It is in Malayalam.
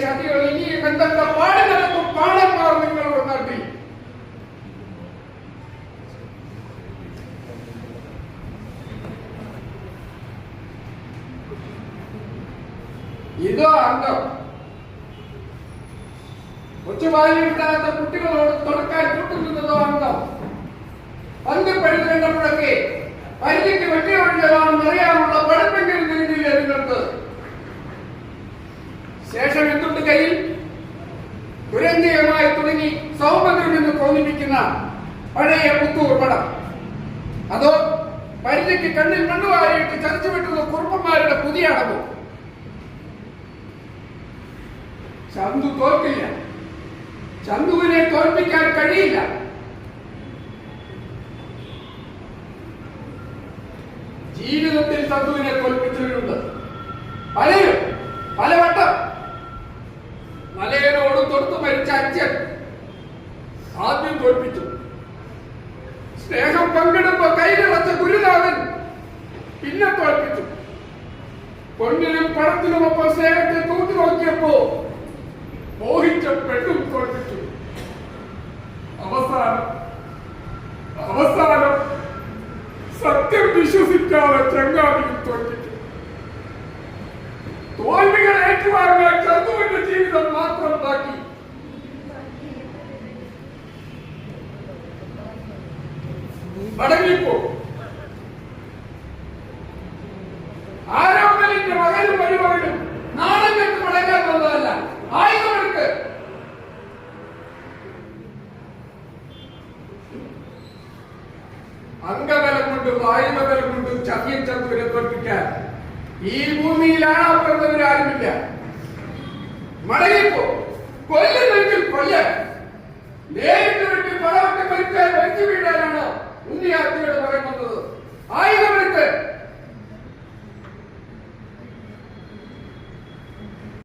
ചതികൾ ഇനിയും എന്തൊക്കെ പാടി നടക്കും പാടന്മാർ നിങ്ങളോട് നടത്തി. ഇതോ അംഗം കൊച്ചുപാലിട്ടാത്ത കുട്ടികളോട് തുടക്കാൻ കൂട്ടുന്നതോ അംഗം പങ്കപ്പെടുത്തേണ്ടപ്പോഴൊക്കെ പരിധിക്ക് വെട്ടിയൊഴിഞ്ഞതാണെന്ന് അറിയാനുള്ള പഠിപ്പെങ്കിലും നീതിയില്ല നിങ്ങൾക്ക്. ശേഷം എന്തുണ്ട് കയ്യിൽ? ദുരന്തീയമായി തുടങ്ങി സൗന്ദര്യം എന്ന് തോന്നിപ്പിക്കുന്ന പഴയ പുത്തൂർ പടം, അതോ പരിധിക്ക് കണ്ണിൽ മണ്ണുവാരിയിട്ട് ചതച്ചു വിട്ടുന്ന കുറുപ്പന്മാരുടെ പുതിയ അടവ്? ചന്തു തോൽക്കില്ല, ചന്തുവിനെ തോൽപ്പിക്കാൻ കഴിയില്ല. ജീവിതത്തിൽ ചന്തുവിനെ തോൽപ്പിച്ചവരുണ്ട് പലരും, പലവട്ടം. മലയനോട് തൊടുത്തു മരിച്ച അച്ഛൻ ആദ്യം തോൽപ്പിച്ചു. സ്നേഹം പങ്കിടുമ്പോ കൈവിളച്ച ഗുരുനാഥൻ പിന്നെ തോൽപ്പിച്ചു. പൊന്നിനും പണത്തിനുമൊപ്പം സ്നേഹത്തെ തൂക്കി നോക്കിയപ്പോ മോഹിച്ച പെണ്ണും തോൽപ്പിച്ചു. അവസാനം സത്യം വിശ്വസിക്കാതെ ചങ്ങാതിയും തോൽപ്പിച്ചു. തോൽവികൾ ഏറ്റുവാങ്ങാൻ ചന്തുവിന്റെ ജീവിതം മാത്രം ബാക്കി. മടങ്ങിപ്പോ ആരോമലിന്റെ മകനും മരുമകനും നാളെ കെട്ട് മടങ്ങാൻ വന്നതല്ല, ആയുധമെടുക്ക്. അംഗബലം കൊണ്ടും ആയുധബലം കൊണ്ടും ചതിയൻ ചന്തുവിനെ തോൽപ്പിക്കാൻ ഈ ഭൂമിയിൽ ആണാപ്പെടുന്നവരാരുമില്ല. മടങ്ങിപ്പോ കൊല്ലുന്നെങ്കിൽ കൊല്ല. നേരിട്ട് വെട്ടി പടവൊക്കെ മരിച്ചാൽ മരിച്ചു വീഴാനാണ് ഉണ്ണിയാത്തിയുടെ